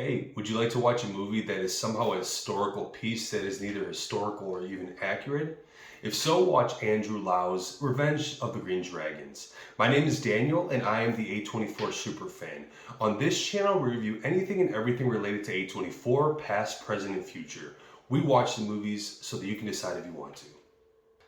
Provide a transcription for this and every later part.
Hey, would you like to watch a movie that is somehow a historical piece that is neither historical or even accurate? If so, watch Andrew Lau's Revenge of the Green Dragons. My name is Daniel and I am the A24 superfan. On this channel, we review anything and everything related to A24, past, present, and future. We watch the movies so that you can decide if you want to.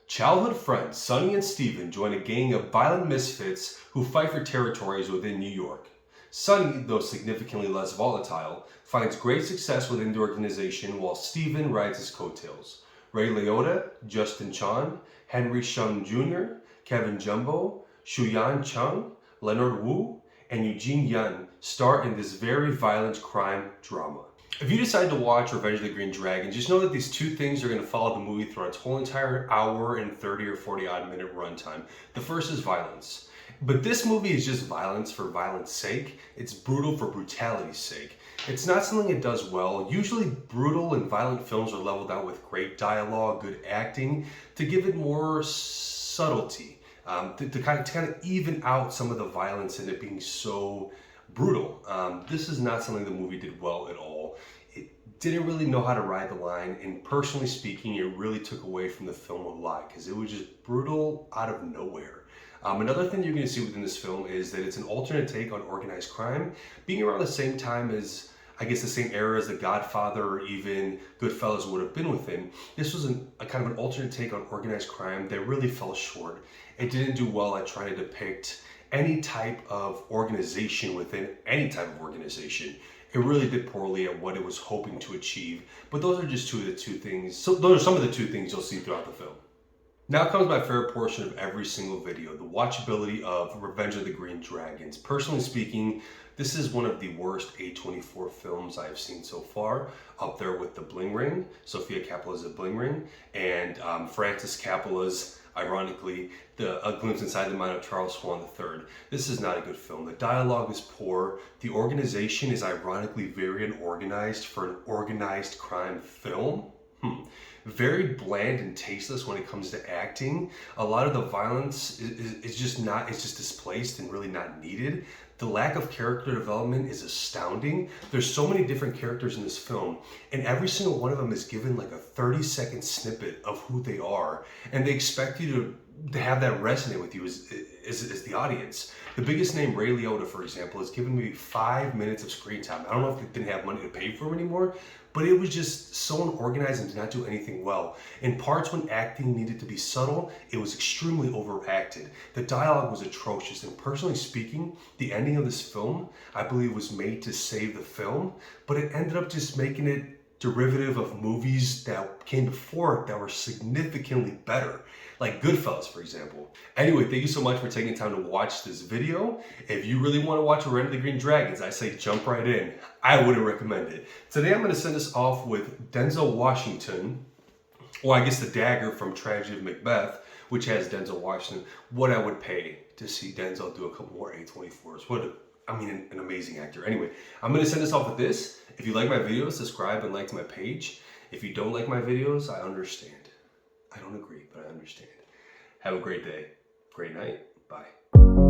Childhood friends Sonny and Steven join a gang of violent misfits who fight for territories within New York. Sonny, though significantly less volatile, finds great success within the organization while Steven rides his coattails. Ray Liotta, Justin Chon, Henry Shung Jr., Kevin Jumbo, Shuyan Chung, Leonard Wu, and JinAu-Yeung star in this very violent crime drama. If you decide to watch Revenge of the Green Dragon, just know that these two things are going to follow the movie throughout its whole entire hour and 30 or 40 odd minute runtime. The first is violence. But this movie is just violence for violence sake. It's brutal for brutality's sake. It's not something it does well. Usually brutal and violent films are leveled out with great dialogue, good acting, to give it more subtlety, to kind of even out some of the violence in it being so brutal. This is not something the movie did well at all. It didn't really know how to ride the line, and personally speaking, it really took away from the film a lot because it was just brutal out of nowhere. Another thing you're going to see within this film is that it's an alternate take on organized crime, being around the same time as, I guess, the same era as The Godfather or even Goodfellas would have been within. This was a kind of an alternate take on organized crime that really fell short. It didn't do well at trying to depict any type of organization within any type of organization. It really did poorly at what it was hoping to achieve. But those are just two of the two things. So those are some of the two things you'll see throughout the film. Now comes my favorite portion of every single video, the watchability of Revenge of the Green Dragons. Personally speaking, this is one of the worst A24 films I've seen so far, up there with The Bling Ring, Sofia Coppola's The Bling Ring, and Francis Coppola's, ironically, A Glimpse Inside the Mind of Charles Swan III. This is not a good film. The dialogue is poor. The organization is ironically very unorganized for an organized crime film. Very bland and tasteless when it comes to acting. A lot of the violence is just displaced and really not needed. The lack of character development is astounding. There's so many different characters in this film, and every single one of them is given like a 30-second snippet of who they are, and they expect you to have that resonate with you as the audience. The biggest name, Ray Liotta, for example, is given me 5 minutes of screen time. I don't know if they didn't have money to pay for him anymore, but it was just so unorganized and did not do anything well. In parts when acting needed to be subtle, it was extremely overacted. The dialogue was atrocious, and personally speaking, the ending of this film, I believe, was made to save the film, but it ended up just making it derivative of movies that came before it that were significantly better, like Goodfellas, for example. Anyway, thank you so much for taking time to watch this video. If you really want to watch Revenge of the Green Dragons, I say jump right in. I wouldn't recommend it. Today I'm going to send us off with Denzel Washington, or I guess the dagger from Tragedy of Macbeth, which has Denzel Washington. What I would pay to see Denzel do a couple more A24s. An amazing actor. Anyway, I'm going to send us off with this. If you like my videos, subscribe and like to my page. If you don't like my videos, I understand. I don't agree, but I understand. Have a great day, great night. Bye.